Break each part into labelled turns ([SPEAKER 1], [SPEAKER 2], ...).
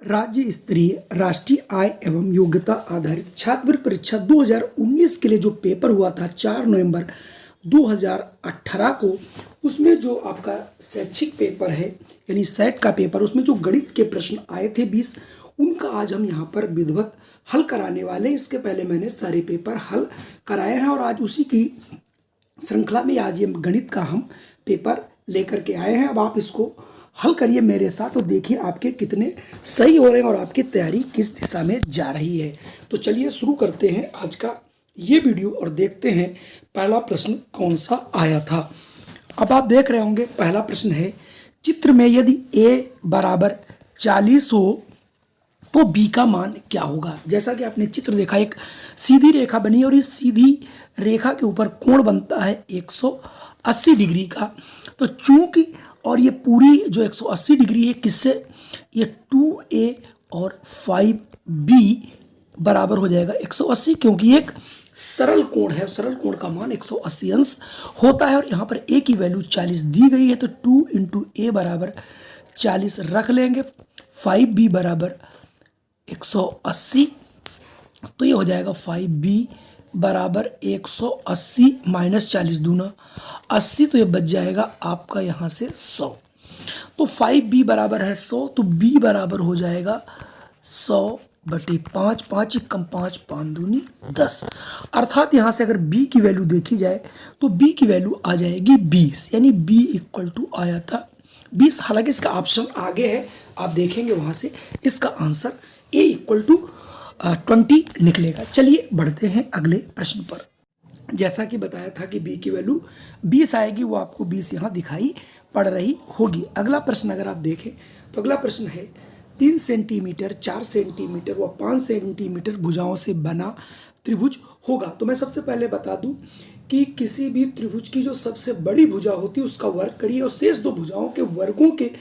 [SPEAKER 1] राज्य स्तरीय राष्ट्रीय आय एवं योग्यता आधारित छात्रवृत्ति परीक्षा 2019 के लिए जो पेपर हुआ था 4 नवंबर 2018 को, उसमें जो आपका शैक्षिक पेपर है यानी सेट का पेपर, उसमें जो गणित के प्रश्न आए थे 20, उनका आज हम यहाँ पर विधिवत हल कराने वाले हैं। इसके पहले मैंने सारे पेपर हल कराए हैं और आज उसी की श्रृंखला में आज ये गणित का हम पेपर लेकर के आए हैं। अब आप इसको हल करिए मेरे साथ और देखिए आपके कितने सही हो रहे हैं और आपकी तैयारी किस दिशा में जा रही है। तो चलिए शुरू करते हैं आज का ये वीडियो और देखते हैं पहला प्रश्न कौन सा आया था। अब आप देख रहे होंगे पहला प्रश्न है, चित्र में यदि a बराबर 40 हो तो b का मान क्या होगा। जैसा कि आपने चित्र देखा, एक सीधी रेखा बनी और इस सीधी रेखा के ऊपर कोण बनता है 180 डिग्री का। तो चूंकि और ये पूरी जो 180 डिग्री है किससे, ये 2a और 5b बराबर हो जाएगा 180, क्योंकि एक सरल कोण है, सरल कोण का मान 180 अंश होता है। और यहाँ पर a की वैल्यू 40 दी गई है, तो 2 इंटू ए बराबर 40 रख लेंगे, 5b बराबर 180, तो ये हो जाएगा 5b बराबर 180 माइनस 40 दूना 80, तो ये बच जाएगा आपका यहाँ से 100। तो 5b बराबर है 100, तो b बराबर हो जाएगा 100/5, 5 कम 5, 5 दूनी 10। अर्थात यहाँ से अगर b की वैल्यू देखी जाए तो b की वैल्यू आ जाएगी 20, यानी b इक्वल टू आया था 20। हालांकि इसका ऑप्शन आगे है, आप देखेंगे वहाँ से इसका आंसर a इक्वल टू 20 निकलेगा। चलिए बढ़ते हैं अगले प्रश्न पर। जैसा कि बताया था कि b की वैल्यू 20 आएगी, वो आपको 20 यहाँ दिखाई पड़ रही होगी। अगला प्रश्न अगर आप देखें तो अगला प्रश्न है, 3 सेंटीमीटर, 4 सेंटीमीटर व 5 सेंटीमीटर भुजाओं से बना त्रिभुज होगा। तो मैं सबसे पहले बता दूं कि किसी भी त्रिभुज की जो सबसे बड़ी भुजा होती है उसका वर्ग करिए और शेष दो भुजाओं के वर्गों के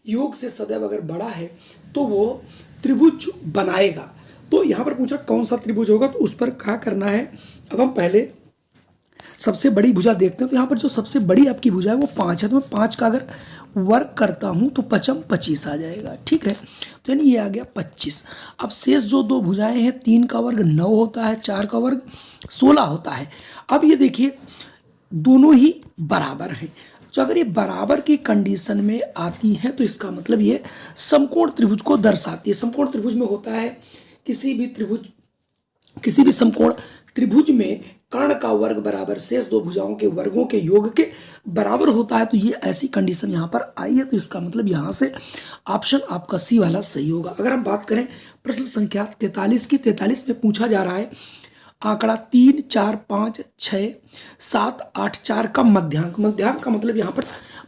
[SPEAKER 1] योग से सदैव अगर बड़ा है तो वो त्रिभुज बनाएगा। तो यहाँ पर पूछा कौन सा त्रिभुज होगा, तो उस पर क्या करना है। अब हम पहले सबसे बड़ी भुजा देखते हैं। तो यहाँ पर जो सबसे बड़ी आपकी भुजा है वो 5 है, तो मैं 5 का अगर वर्ग करता हूँ तो 5 25 आ जाएगा, ठीक है। तो यानी ये आ गया 25। अब शेष जो दो भुजाएं हैं, 3 का वर्ग 9 होता है, 4 का वर्ग 16 होता है। अब ये देखिए दोनों ही बराबर हैं, तो अगर ये बराबर की कंडीशन में आती हैं तो इसका मतलब ये समकोण त्रिभुज को दर्शाती है। समकोण त्रिभुज में होता है किसी भी समकोण त्रिभुज में कर्ण का वर्ग बराबर शेष दो भुजाओं के वर्गों के योग के बराबर होता है। तो ये ऐसी कंडीशन यहाँ पर आई है, तो इसका मतलब यहाँ से ऑप्शन आपका सी वाला सही होगा। अगर हम बात करें प्रश्न संख्या 43 की, 43 में पूछा जा रहा है आंकड़ा 3 4 5 6 7 8 4 का मध्यांक। मध्यांक का मतलब यहाँ पर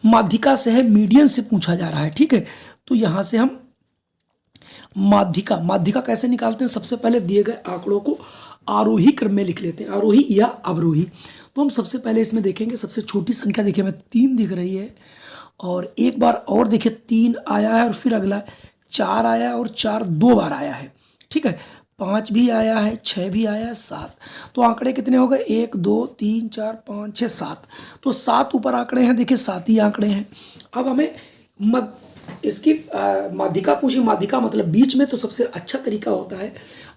[SPEAKER 1] माध्यिका से है, मीडियन से पूछा जा रहा है, ठीक है। तो यहाँ से हम माध्यिका कैसे निकालते हैं, सबसे पहले दिए गए आंकड़ों को आरोही क्रम में लिख लेते हैं, आरोही या अवरोही। तो हम सबसे पहले इसमें देखेंगे सबसे छोटी संख्या, देखिए हमें 3 दिख रही है और एक बार और देखिए 3 आया है और फिर अगला 4 आया है और 4 2 बार आया है, ठीक है। 5 भी आया है, 6 भी आया है, 7। तो आंकड़े कितने हो गए, 1 2 3 4 5 6 7। तो 7 ऊपर आंकड़े हैं, देखिए 7 ही आंकड़े हैं। अब हमें इसकी माध्यिका पूछी, माध्यिका मतलब बीच में। तो सबसे अच्छा तरीका होता है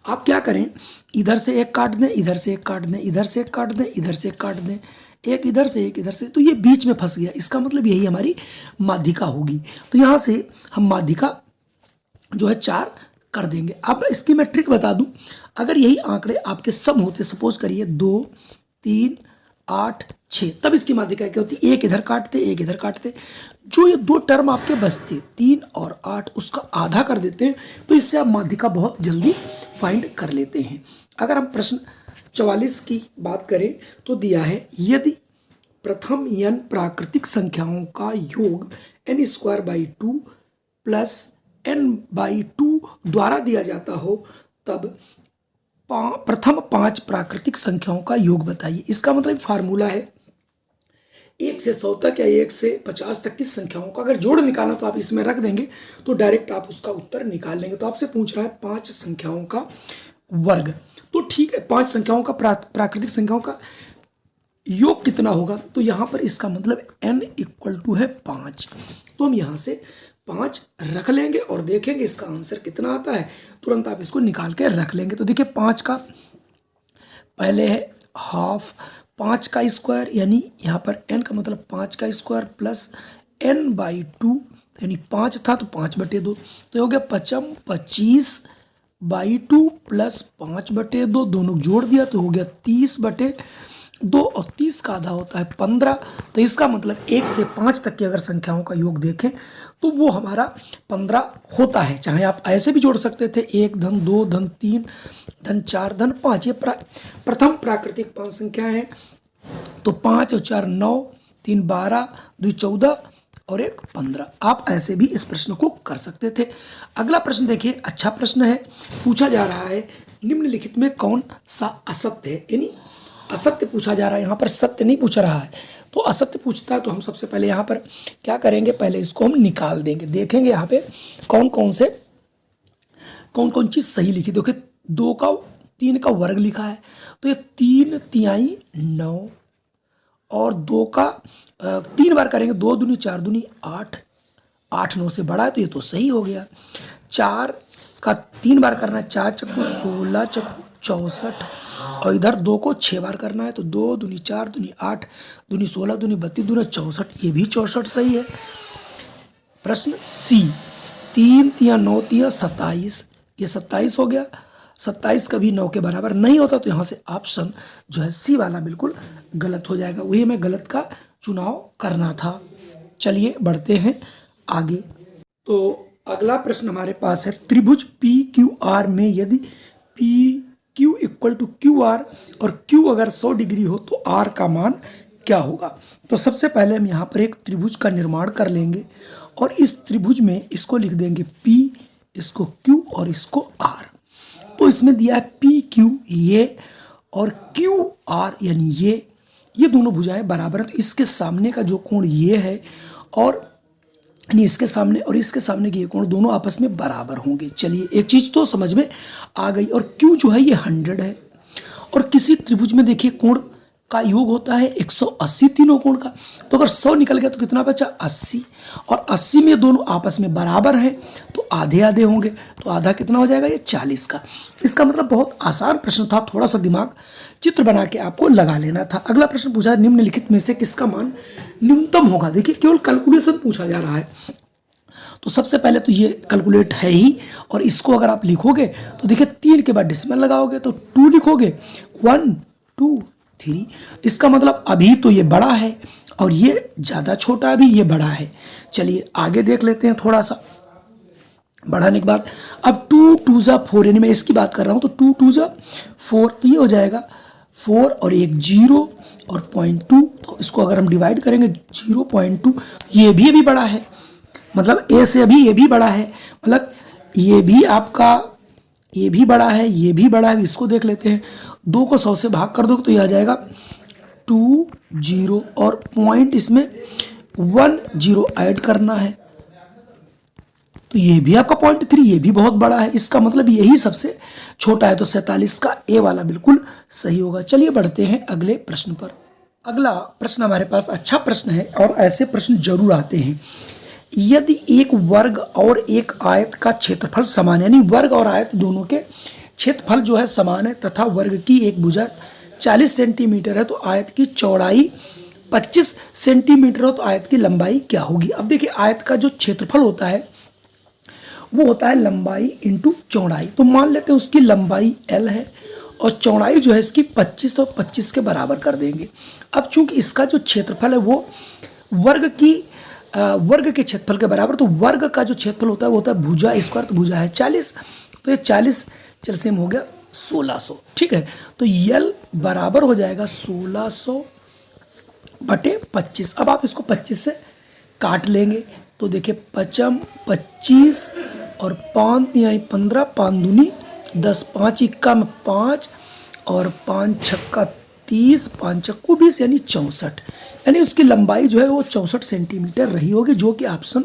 [SPEAKER 1] आप क्या करें, इधर से एक काट दें, इधर से एक काट दें, इधर से एक काट दें, इधर से एक काट दें, एक इधर से एक इधर से, तो ये बीच में फंस गया। इसका मतलब यही हमारी माध्यिका होगी। तो यहाँ से हम माध्यिका जो है 4 कर देंगे। अब इसकी मैं ट्रिक बता दूं, अगर यही आंकड़े आपके सम होते, सपोज करिए 2 3 8 6, तब इसकी माध्यिका क्या होती, एक इधर काटते एक इधर काटते, जो ये 2 टर्म आपके बचते 3 और 8 उसका आधा कर देते हैं, तो इससे आप माध्यिका बहुत जल्दी फाइंड कर लेते हैं। अगर हम प्रश्न 44 की बात करें तो दिया है, यदि प्रथम n प्राकृतिक संख्याओं का योग n² प्लस n/2 द्वारा दिया जाता हो तब प्रथम 5 प्राकृतिक संख्याओं का योग बताइए। इसका मतलब फार्मूला है 1 से 100 तक या 1 से 50 तक की संख्याओं का अगर जोड़ निकालना तो आप इसमें रख देंगे तो डायरेक्ट आप उसका उत्तर निकाल लेंगे। तो आपसे पूछ रहा है 5 संख्याओं का वर्ग, तो ठीक है 5 संख्याओं का प्राकृतिक संख्याओं का योग कितना होगा, तो यहाँ पर इसका मतलब n इक्वल टू है 5। तो हम यहाँ से 5 रख लेंगे और देखेंगे इसका आंसर कितना आता है, तुरंत आप इसको निकाल के रख लेंगे। तो देखिए 5 का पहले है हाफ, 5 का स्क्वायर यानी यहाँ पर n का मतलब 5 का स्क्वायर प्लस n/2 यानी 5 था तो 5/2, तो हो गया 25/2 प्लस 5/2, दोनों जोड़ दिया तो हो गया 30/2 और 30 का आधा होता है 15। तो इसका मतलब 1 से 5 तक की अगर संख्याओं का योग देखें तो वो हमारा 15 होता है। चाहे आप ऐसे भी जोड़ सकते थे 1 धन 2 धन 3 धन 4 धन 5, ये प्रथम प्राकृतिक 5 संख्या है। तो 5 और 4 9, 3 12, 2 14 और 1 15। आप ऐसे भी इस प्रश्न को कर सकते थे। अगला प्रश्न देखिए, अच्छा प्रश्न है। पूछा जा रहा है निम्नलिखित में कौन सा असत्य है, यानी असत्य पूछा जा रहा है, यहाँ पर सत्य नहीं पूछ रहा है। तो असत्य पूछता है तो हम सबसे पहले यहाँ पर क्या करेंगे, पहले इसको हम निकाल देंगे। देखेंगे यहाँ पे कौन कौन चीज़ सही लिखी। देखिए 3 का वर्ग लिखा है तो ये 3 तिहाई 9 और 2 का 3 बार करेंगे, 2 दूनी 4 दूनी 8, 8 9 से बड़ा है तो ये तो सही हो गया। 4 का 3 बार करना है, 4 चक्कू 16 चक्कू 64 और इधर 2 को 6 बार करना है तो 2 दूनी 4 दूनी 8 दूनी 16 दूनी 32 दूनी 64, ये भी 64 सही है। प्रश्न सी, 3 तिया 9 तिया 27, ये 27 हो गया। 27 कभी 9 के बराबर नहीं होता तो यहाँ से ऑप्शन जो है सी वाला बिल्कुल गलत हो जाएगा, वही हमें गलत का चुनाव करना था। चलिए बढ़ते हैं आगे। तो अगला प्रश्न हमारे पास है, त्रिभुज पी क्यू आर में यदि P Q equal to Q R और क्यू अगर 100 डिग्री हो तो आर का मान क्या होगा। तो सबसे पहले हम यहाँ पर एक त्रिभुज का निर्माण कर लेंगे और इस त्रिभुज में इसको लिख देंगे पी, इसको क्यू और इसको आर। तो इसमें दिया है पी क्यू ये और क्यू आर यानी ये दोनों भुजाएं बराबर है। तो इसके सामने का जो कोण ये है और यानी इसके सामने और इसके सामने के ये कोण दोनों आपस में बराबर होंगे। चलिए एक चीज़ तो समझ में आ गई। और क्यू जो है ये 100 है और किसी त्रिभुज में देखिए कोण का योग होता है 180 तीनों कोण का। तो अगर 100 निकल गया तो कितना बचा 80, और 80 में दोनों आपस में बराबर हैं तो आधे आधे होंगे, तो आधा कितना हो जाएगा ये 40 का। इसका मतलब बहुत आसान प्रश्न था, थोड़ा सा दिमाग चित्र बना के आपको लगा लेना था। अगला प्रश्न पूछा है निम्नलिखित में से किसका मान न्यूनतम होगा। देखिए केवल कैलकुलेशन पूछा जा रहा है तो सबसे पहले तो ये कैलकुलेट है ही, और इसको अगर आप लिखोगे तो देखिए 3 के बाद डिसिमल लगाओगे तो 2 लिखोगे, 1 2 3। इसका मतलब अभी तो ये बड़ा है और ये ज़्यादा छोटा, अभी ये बड़ा है। चलिए आगे देख लेते हैं थोड़ा सा बढ़ाने के बाद। अब 2 2 जा 4, यानी मैं इसकी बात कर रहा हूँ तो 2 2 जा 4, तो ये हो जाएगा 4 और एक 0 और 0.2, तो इसको अगर हम डिवाइड करेंगे 0.2, ये भी बड़ा है, मतलब ए से अभी ये भी बड़ा है, मतलब ये भी आपका ये भी बड़ा है, ये भी बड़ा है। इसको देख लेते हैं, 2 को 100 से भाग कर दो तो ये आ जाएगा 2 0 और पॉइंट इसमें 1 0 ऐड करना है तो ये भी आपका 0.3, ये भी बहुत बड़ा है। इसका मतलब यही सबसे छोटा है, तो 47 का ए वाला बिल्कुल सही होगा। चलिए बढ़ते हैं अगले प्रश्न पर। अगला प्रश्न हमारे पास अच्छा प्रश्न है और ऐसे प्रश्न जरूर आते हैं। यदि एक वर्ग और एक आयत का क्षेत्रफल समान है, यानी वर्ग और आयत दोनों के क्षेत्रफल जो है समान है तथा वर्ग की एक भुजा 40 सेंटीमीटर है तो आयत की चौड़ाई 25 सेंटीमीटर हो तो आयत की लंबाई क्या होगी। अब देखिए आयत का जो क्षेत्रफल होता है वो होता है लंबाई इंटू चौड़ाई। तो मान लेते हैं उसकी लंबाई L है और चौड़ाई जो है इसकी 25 और 25 के बराबर कर देंगे। अब चूंकि इसका जो क्षेत्रफल है वो वर्ग के क्षेत्रफल के बराबर, तो वर्ग का जो क्षेत्रफल होता है वो होता है भुजा स्क्वायर, तो भुजा है 40, तो ये 40 चलसेम हो गया 1600। ठीक है, तो L बराबर हो जाएगा 1600/25। अब आप इसको 25 से काट लेंगे तो देखिए 55 25 और 5 तिहाई 15, 5 दूनी 10, 5 इक्का में 5 और 5 छक्का 30, 5 चक्कू 20 यानी 64, यानी उसकी लंबाई जो है वो 64 सेंटीमीटर रही होगी, जो कि ऑप्शन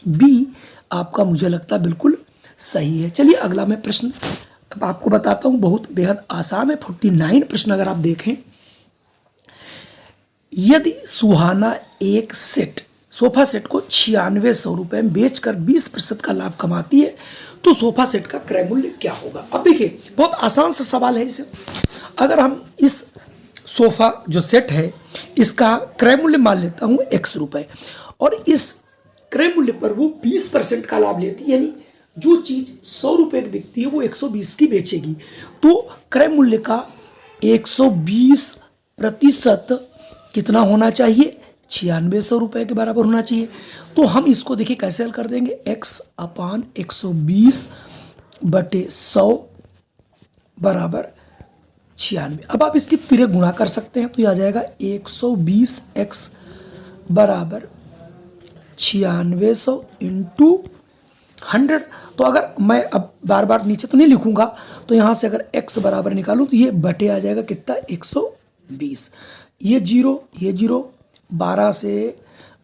[SPEAKER 1] बी आपका मुझे लगता है बिल्कुल सही है। चलिए अगला मैं प्रश्न अब आपको बताता हूँ, बहुत बेहद आसान है। 49 प्रश्न अगर आप देखें, यदि सुहाना सोफा सेट को 9600 रुपये में बेचकर 20% का लाभ कमाती है, तो सोफा सेट का क्रय मूल्य क्या होगा। अब देखिए बहुत आसान सा सवाल है इसे। अगर हम इस सोफा जो सेट है इसका क्रय मूल्य मान लेता हूँ x रुपये, और इस क्रय मूल्य पर वो 20% का लाभ लेती है, यानी जो चीज 100 रुपये की बिकती है वो 120 की बेचेगी, तो क्रय मूल्य का 120% कितना होना चाहिए, 9600 रुपये के बराबर होना चाहिए। तो हम इसको देखिए कैसे हल कर देंगे, x/120/100 बराबर 96। अब आप इसकी तिरे गुणा कर सकते हैं, तो यह आ जाएगा 120x बराबर 9600 इंटू 100। तो अगर मैं अब बार बार नीचे तो नहीं लिखूंगा, तो यहाँ से अगर x बराबर निकालूं तो ये बटे आ जाएगा कितना, 120। ये जीरो 12 से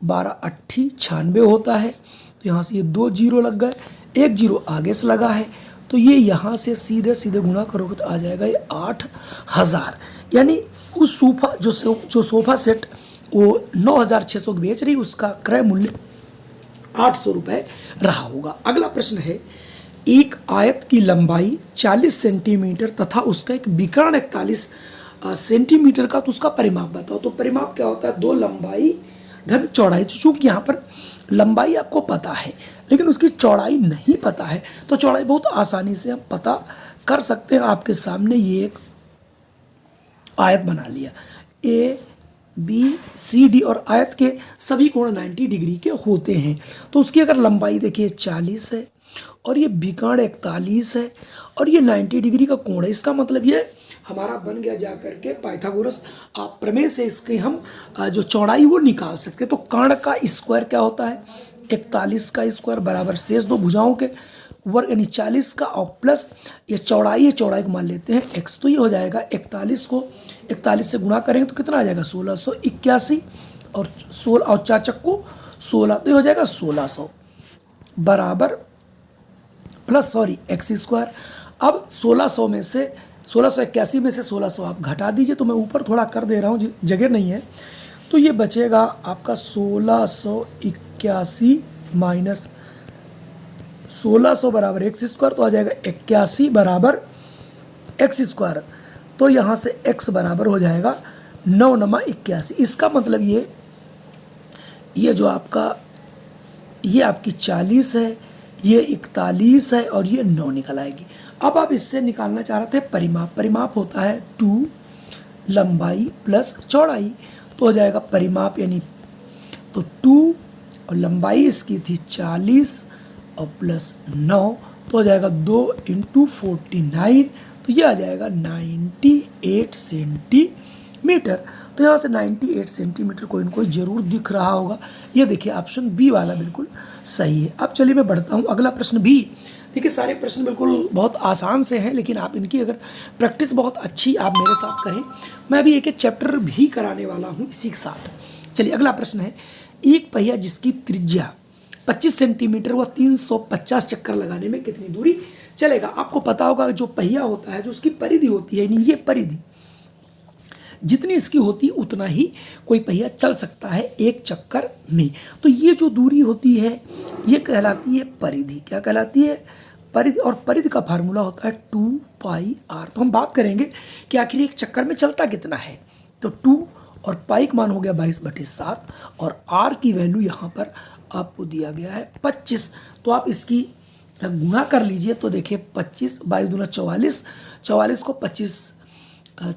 [SPEAKER 1] 12 8 96 होता है, तो यहाँ से ये 2 जीरो लग गए, 1 जीरो आगे से लगा है, तो ये यहाँ से सीधे सीधे गुणा करोगे तो आ जाएगा ये 8000। यानी उस सोफा जो सोफा सेट वो 9600 बेच रही, उसका क्रय मूल्य 800 रुपये रहा होगा। अगला प्रश्न है, एक आयत की लंबाई 40 सेंटीमीटर तथा उसका एक विकर्ण 41 सेंटीमीटर का, तो उसका परिमाप बताओ। तो परिमाप क्या होता है, 2 लंबाई घन चौड़ाई। तो चूंकि यहाँ पर लंबाई आपको पता है लेकिन उसकी चौड़ाई नहीं पता है, तो चौड़ाई बहुत आसानी से हम पता कर सकते हैं। आपके सामने ये एक आयत बना लिया, ABCD, और आयत के सभी कोण 90 डिग्री के होते हैं। तो उसकी अगर लंबाई देखिए 40 है और ये विकर्ण 41 है और ये 90 डिग्री का कोण है, इसका मतलब ये हमारा बन गया जा करके पाइथागोरस प्रमेय से इसके हम जो चौड़ाई वो निकाल सकते हैं। तो कर्ण का स्क्वायर क्या होता है, 41 का स्क्वायर बराबर शेष दो भुजाओं के वर्ग, यानी 40 का, और प्लस ये चौड़ाई है, चौड़ाई को मान लेते हैं x। तो ये हो जाएगा 41 को 41 से गुणा करेंगे तो कितना आ जाएगा, 1681, और 16 और 4 चक्कू 16, तो ये हो जाएगा 1600 बराबर प्लस x स्क्वायर। अब 1600 में से 1681 में से 1600 आप घटा दीजिए, तो मैं ऊपर थोड़ा कर दे रहा हूँ, जगह नहीं है, तो ये बचेगा आपका 1681 माइनस 1600 बराबर x स्क्वायर, तो आ जाएगा 81 बराबर x स्क्वायर। तो यहाँ से x बराबर हो जाएगा 9×81। इसका मतलब ये जो आपका ये आपकी 40 है, ये 41 है और ये 9 निकल आएगी। अब आप इससे निकालना चाह रहे थे परिमाप। परिमाप होता है 2 लंबाई प्लस चौड़ाई, तो हो जाएगा परिमाप, यानी तो 2 और लंबाई इसकी थी 40 और प्लस 9, तो हो जाएगा 2 × 49, तो ये आ जाएगा 98 सेंटीमीटर। तो यहाँ से 98 सेंटीमीटर कोई ना कोई जरूर दिख रहा होगा। ये देखिए ऑप्शन बी वाला बिल्कुल सही है। अब चलिए मैं बढ़ता हूँ, अगला प्रश्न भी। देखिए सारे प्रश्न बिल्कुल बहुत आसान से हैं, लेकिन आप इनकी अगर प्रैक्टिस बहुत अच्छी आप मेरे साथ करें, मैं अभी एक चैप्टर भी कराने वाला हूँ इसी के साथ। चलिए अगला प्रश्न है, एक पहिया जिसकी त्रिज्या 25 सेंटीमीटर व 350 चक्कर लगाने में कितनी दूरी चलेगा। आपको पता होगा जो पहिया होता है, जो उसकी परिधि होती है, यानी ये परिधि जितनी इसकी होती है उतना ही कोई पहिया चल सकता है एक चक्कर में। तो ये जो दूरी होती है ये कहलाती है परिधि। क्या कहलाती है, परिधि। और परिधि का फार्मूला होता है 2πr। तो हम बात करेंगे कि आखिर एक चक्कर में चलता कितना है। तो 2 और पाई का मान हो गया 22/7 और r की वैल्यू यहाँ पर आपको दिया गया है 25। तो आप इसकी गुणा कर लीजिए, तो देखिए 25 22 दूना 44, 44 को 25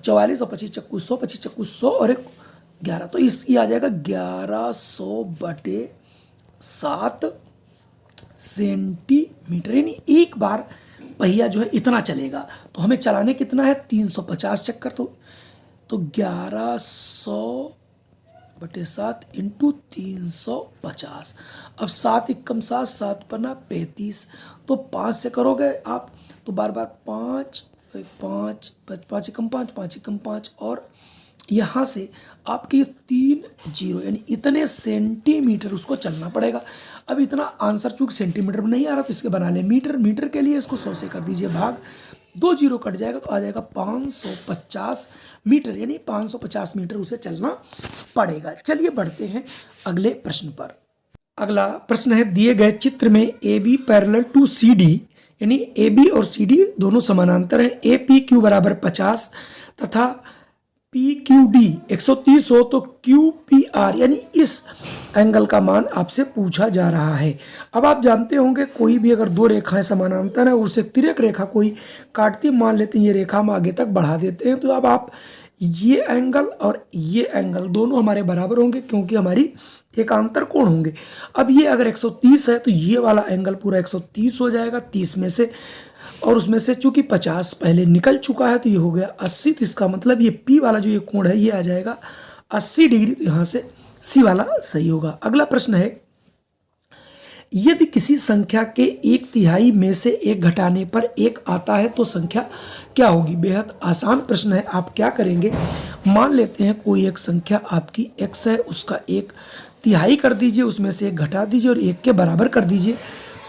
[SPEAKER 1] 44 और 25 चक्कू 100, 25 चक्कू 100 और 1 11, तो इसकी आ जाएगा 1100/7 सेंटीमीटर। यानी एक बार पहिया जो है इतना चलेगा, तो हमें चलाने कितना है 350 चक्कर। तो 1100/7 इंटू 350। अब 7 × 7 7 पन्ना 35, तो 5 से करोगे आप तो बार बार 5 5 5 × 5 5 × 5 और यहाँ से आपके 3 जीरो, यानी इतने सेंटीमीटर उसको चलना पड़ेगा। अब इतना आंसर चूंकि सेंटीमीटर में नहीं आ रहा तो इसके बना ले मीटर। मीटर के लिए इसको 100 से कर दीजिए भाग, 2 जीरो कट जाएगा तो आ जाएगा 550 मीटर, यानी 550 मीटर उसे चलना पड़ेगा। चलिए बढ़ते हैं अगले प्रश्न पर। अगला प्रश्न है, दिए गए चित्र में A B parallel to C D, यानी ए बी और सी डी दोनों समानांतर हैं, ए पी क्यू बराबर 50 तथा पी क्यू डी 130 हो तो क्यू पी आर यानी इस एंगल का मान आपसे पूछा जा रहा है। अब आप जानते होंगे कोई भी अगर दो रेखाएं समानांतर है और उसे तिर्यक रेखा कोई काटती मान लेते हैं, ये रेखा हम आगे तक बढ़ा देते हैं, तो अब आप ये एंगल और ये एंगल दोनों हमारे बराबर होंगे क्योंकि हमारी एकांतर कोण होंगे। अब ये अगर 130 है तो ये वाला एंगल पूरा 130 हो जाएगा 30 में से, और उसमें से चूंकि 50 पहले निकल चुका है तो ये हो गया 80, तो इसका मतलब ये पी वाला जो ये कोण है ये आ जाएगा 80 डिग्री, तो यहाँ से सी वाला सही होगा। अगला प्रश्न है, यदि किसी संख्या के 1/3 में से 1 घटाने पर 1 आता है तो संख्या क्या होगी? बेहद आसान प्रश्न है। आप क्या करेंगे, मान लेते हैं कोई एक संख्या आपकी x है, उसका 1/3 कर दीजिए, उसमें से 1 घटा दीजिए और 1 के बराबर कर दीजिए,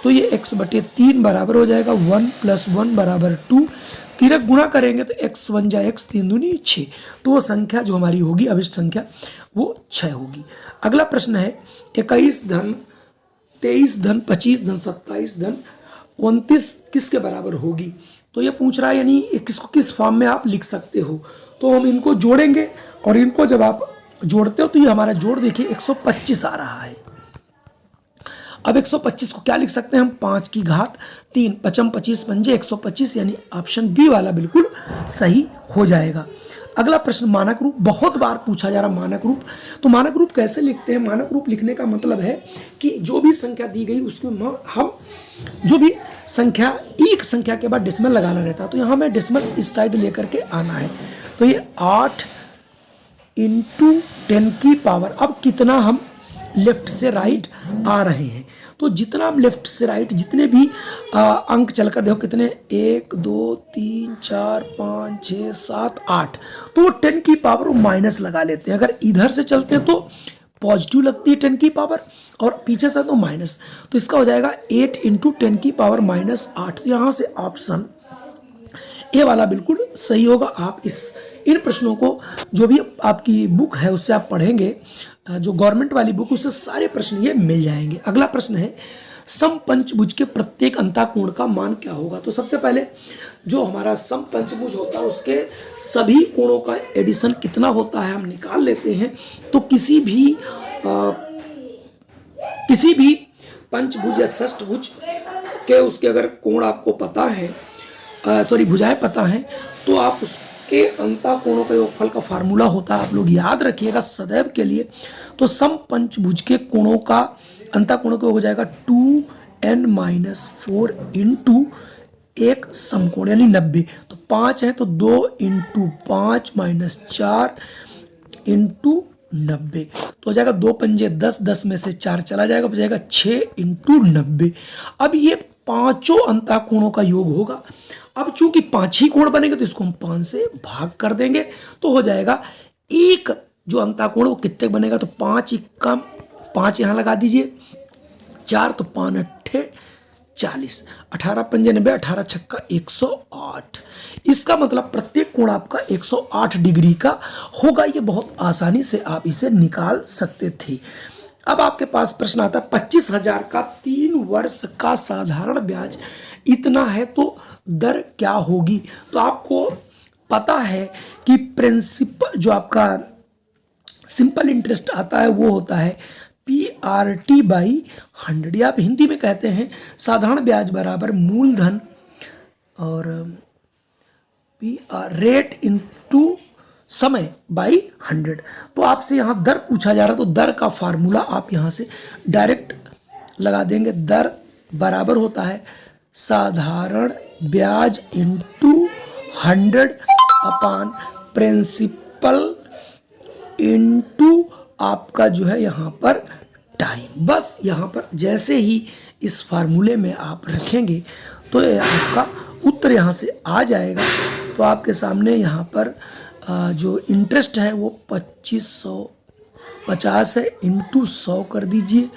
[SPEAKER 1] तो ये x/3 बराबर हो जाएगा 1 + 1 = 2। तिरक गुणा करेंगे तो x 1 जा x 3 दूनी 6, तो वो संख्या जो हमारी होगी अभिष्ट संख्या वो 6 होगी। अगला प्रश्न है, 21 धन 23 धन 25 धन 27 धन 29 किसके बराबर होगी? तो ये पूछ रहा है, यानी किसको किस फॉर्म में आप लिख सकते हो। तो हम इनको जोड़ेंगे और इनको जब आप जोड़ते हो तो ये हमारा जोड़ देखिए 125 आ रहा है। अब 125 को क्या लिख सकते हैं हम? 5 की घात 3, 5 25 पंजे 125, यानी ऑप्शन बी वाला बिल्कुल सही हो जाएगा। अगला प्रश्न, मानक रूप बहुत बार पूछा जा रहा मानक रूप। तो मानक रूप कैसे लिखते हैं? मानक रूप लिखने का मतलब है कि जो भी संख्या दी गई उसमें हम जो भी संख्या एक संख्या के बाद डेसिमल लगाना रहता है, तो यहाँ में डेसिमल इस साइड लेकर के आना है। तो ये 8 × 10 की पावर, अब कितना हम लेफ्ट से राइट आ रहे हैं, तो जितना हम लेफ्ट से राइट जितने भी अंक चलकर देखो कितने 1 2 3 4 5 6 7 8, तो वो 10 की पावर वो माइनस लगा लेते हैं। अगर इधर से चलते हैं तो पॉजिटिव लगती है 10 की पावर और पीछे से तो माइनस, तो इसका हो जाएगा 8 × 10 की पावर -8। तो यहाँ से ऑप्शन ए वाला बिल्कुल सही होगा। आप इन प्रश्नों को जो भी आपकी बुक है उससे आप पढ़ेंगे, जो गवर्नमेंट वाली बुक, उससे सारे प्रश्न ये मिल जाएंगे। अगला प्रश्न है, समपंचभुज के प्रत्येक अंतःकोण का मान क्या होगा? तो सबसे पहले जो हमारा समपंचभुज होता है उसके सभी कोणों का एडिशन कितना होता है हम निकाल लेते हैं। तो किसी भी पंचभुज या षष्ठभुज के उसके अगर कोण आपको पता है, भुजाएं पता है, तो आप उसके अंतःकोणों का योगफल का फार्मूला होता है, आप लोग याद रखिएगा सदैव के लिए। तो समपंचभुज के कोणों का अंतःकोणों का हो जाएगा 2n - 4 × एक समकोण यानी 90। तो 5 है तो 2 × 5 - 4 × 90, तो हो जाएगा 2 पंजे 10, 10 में से 4 चला जाएगा, हो जाएगा 6 × 90। अब ये पांचों अंतःकोणों का योग होगा। अब चूंकि 5 ही कोण बनेंगे तो इसको हम 5 से भाग कर देंगे, तो हो जाएगा एक जो अंतःकोण वो कितने बनेगा? तो 5 × 5 यहाँ लगा दीजिए, 4 तो 5 × 40, 18 पंजे 90, 18 छक्का 108। इसका मतलब प्रत्येक कोण आपका 108 डिग्री का होगा। ये बहुत आसानी से आप इसे निकाल सकते थे। अब आपके पास प्रश्न आता है, 25,000 का 3 वर्ष का साधारण ब्याज इतना है तो दर क्या होगी? तो आपको पता है कि प्रिंसिपल जो आपका सिंपल इंटरेस्ट आता है वो होता है PRT/100, या आप हिंदी में कहते हैं साधारण ब्याज बराबर मूलधन और रेट × समय बाई 100। तो आपसे यहाँ दर पूछा जा रहा है, तो दर का फार्मूला आप यहाँ से डायरेक्ट लगा देंगे। दर बराबर होता है साधारण ब्याज × 100 अपान प्रिंसिपल × आपका जो है यहाँ पर टाइम। बस यहाँ पर जैसे ही इस फार्मूले में आप रखेंगे तो आपका उत्तर यहाँ से आ जाएगा। तो आपके सामने यहाँ पर जो इंटरेस्ट है वो 2550 है, × 100 कर दीजिए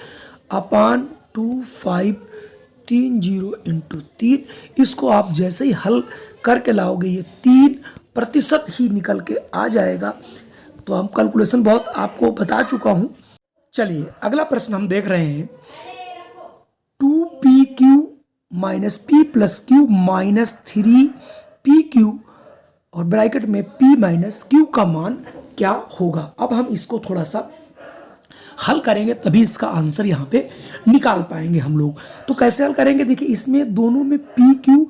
[SPEAKER 1] अपान 2530 × 3। इसको आप जैसे ही हल करके लाओगे ये 3% ही निकल के आ जाएगा। तो हम कैलकुलेशन बहुत आपको बता चुका हूँ। चलिए अगला प्रश्न हम देख रहे हैं 2pq minus P plus Q minus 3pq और ब्रैकेट में p माइनस क्यू का मान क्या होगा। अब हम इसको थोड़ा सा हल करेंगे तभी इसका आंसर यहाँ पे निकाल पाएंगे हम लोग। तो कैसे हल करेंगे, देखिए इसमें दोनों में पी क्यू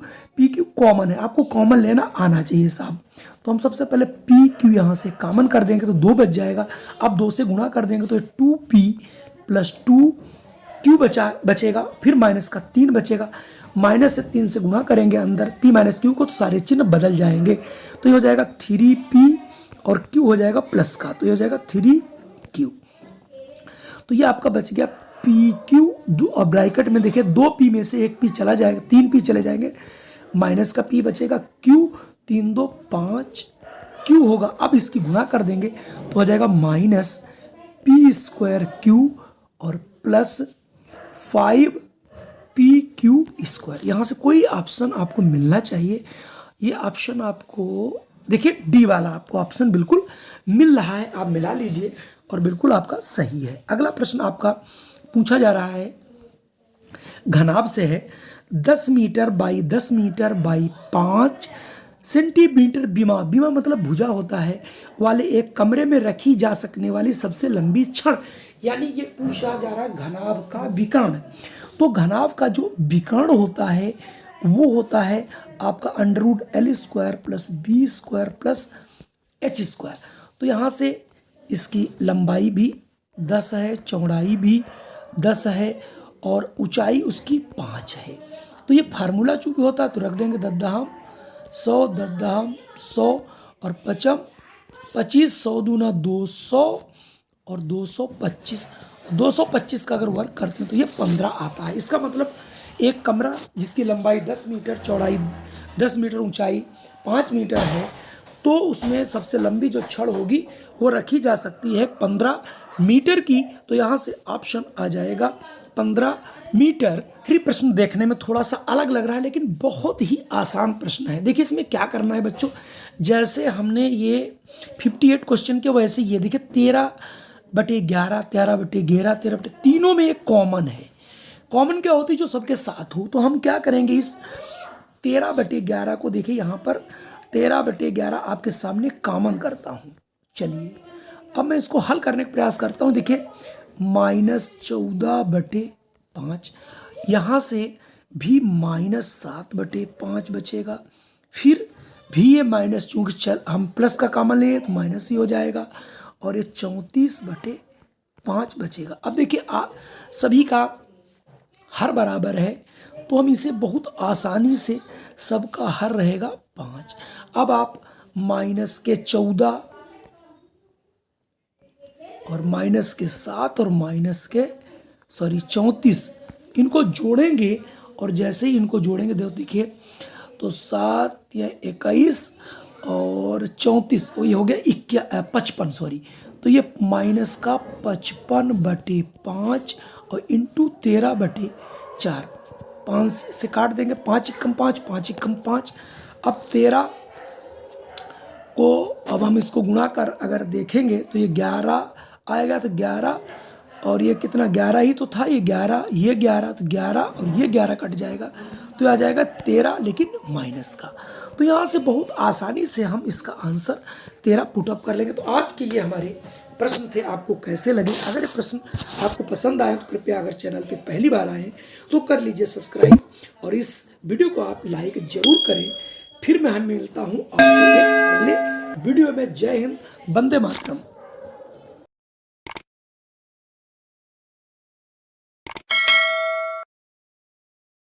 [SPEAKER 1] कॉमन है, आपको कॉमन लेना आना चाहिए साहब। तो हम सबसे पहले पी क्यू यहाँ से कॉमन कर देंगे तो 2 बच जाएगा। अब 2 से गुणा कर देंगे तो 2p प्लस 2q बचेगा, फिर माइनस का 3 बचेगा, माइनस से 3 से गुणा करेंगे अंदर p माइनस क्यू को तो सारे चिन्ह बदल जाएंगे। तो ये हो जाएगा 3p और q हो जाएगा प्लस का, तो ये हो जाएगा 3q। तो ये आपका बच गया पी क्यू और ब्रैकेट में देखिए 2p में से 1p चला जाएगा, 3p चले जाएंगे, माइनस का p बचेगा, q 3 2 5 q होगा। अब इसकी गुणा कर देंगे तो हो जाएगा माइनस p स्क्वायर q और प्लस 5pq स्क्वायर। यहाँ से कोई ऑप्शन आपको मिलना चाहिए। ये ऑप्शन आपको देखिए डी वाला आपको ऑप्शन बिल्कुल मिल रहा है, आप मिला लीजिए और बिल्कुल आपका सही है। अगला प्रश्न आपका पूछा जा रहा है घनाभ से है 10 metre by 10 metre by 5 centimetre बीमा मतलब भुजा होता है वाले एक कमरे में रखी जा सकने वाली सबसे लंबी छड़, यानी ये पूछा जा रहा है घनाभ का विकर्ण। तो घनाभ का जो विकर्ण होता है वो होता है आपका √L² plus b² plus h²। तो यहाँ से इसकी लंबाई भी 10 है, चौड़ाई भी 10 है और ऊंचाई उसकी 5 है। तो ये फार्मूला चूंकि होता है तो रख देंगे 10 100 और 5 25 100 दूना 200 और 225 का अगर वर्क करते हैं तो ये 15 आता है। इसका मतलब एक कमरा जिसकी लंबाई 10 मीटर, चौड़ाई 10 मीटर, ऊंचाई 5 मीटर है, तो उसमें सबसे लंबी जो छड़ होगी वो रखी जा सकती है 15 मीटर की। तो यहाँ से ऑप्शन आ जाएगा 15 मीटर। फिर प्रश्न देखने में थोड़ा सा अलग लग रहा है लेकिन बहुत ही आसान प्रश्न है। देखिए इसमें क्या करना है बच्चों, जैसे हमने ये 58 क्वेश्चन के वैसे ये देखिए 13/11, 13/11, 13 तीनों में एक कॉमन है। कॉमन क्या होती है, जो सबके साथ हो। तो हम क्या करेंगे, इस 13/11 को देखिए यहाँ पर 13/11 आपके सामने कॉमन करता हूँ। चलिए अब मैं इसको हल करने का प्रयास करता हूँ। देखिए -14/5, यहाँ से भी -7/5 बचेगा, फिर भी ये माइनस, चूँकि हम प्लस का कॉमन लें तो माइनस ही हो जाएगा, और ये 34/5 बचेगा। अब देखिए सभी का हर बराबर है तो हम इसे बहुत आसानी से सबका हर रहेगा 5। अब आप -14 और -7 और 34 इनको जोड़ेंगे, और जैसे ही इनको जोड़ेंगे देखिए तो 7 या 21 और 34, तो ये हो गया 55, सॉरी। तो ये -55/5 और इंटू 13/4, 5 से काट देंगे, 5 एकम 5, 5 एकम 5। अब 13 को अब हम इसको गुणा कर अगर देखेंगे तो ये 11 आएगा, तो 11 और ये कितना 11 ही तो था, ये 11, ये 11, तो 11 और ये 11 कट जाएगा तो आ जाएगा 13, लेकिन माइनस का। तो यहाँ से बहुत आसानी से हम इसका आंसर 13 पुटअप कर लेंगे। तो आज के ये हमारे प्रश्न थे, आपको कैसे लगे? अगर ये प्रश्न आपको पसंद आए तो कृपया, अगर चैनल पे पहली बार आए तो कर लीजिए सब्सक्राइब, और इस वीडियो को आप लाइक जरूर करें। फिर मैं मिलता हूँ आपको एक अगले वीडियो में। जय हिंद, वंदे मातरम।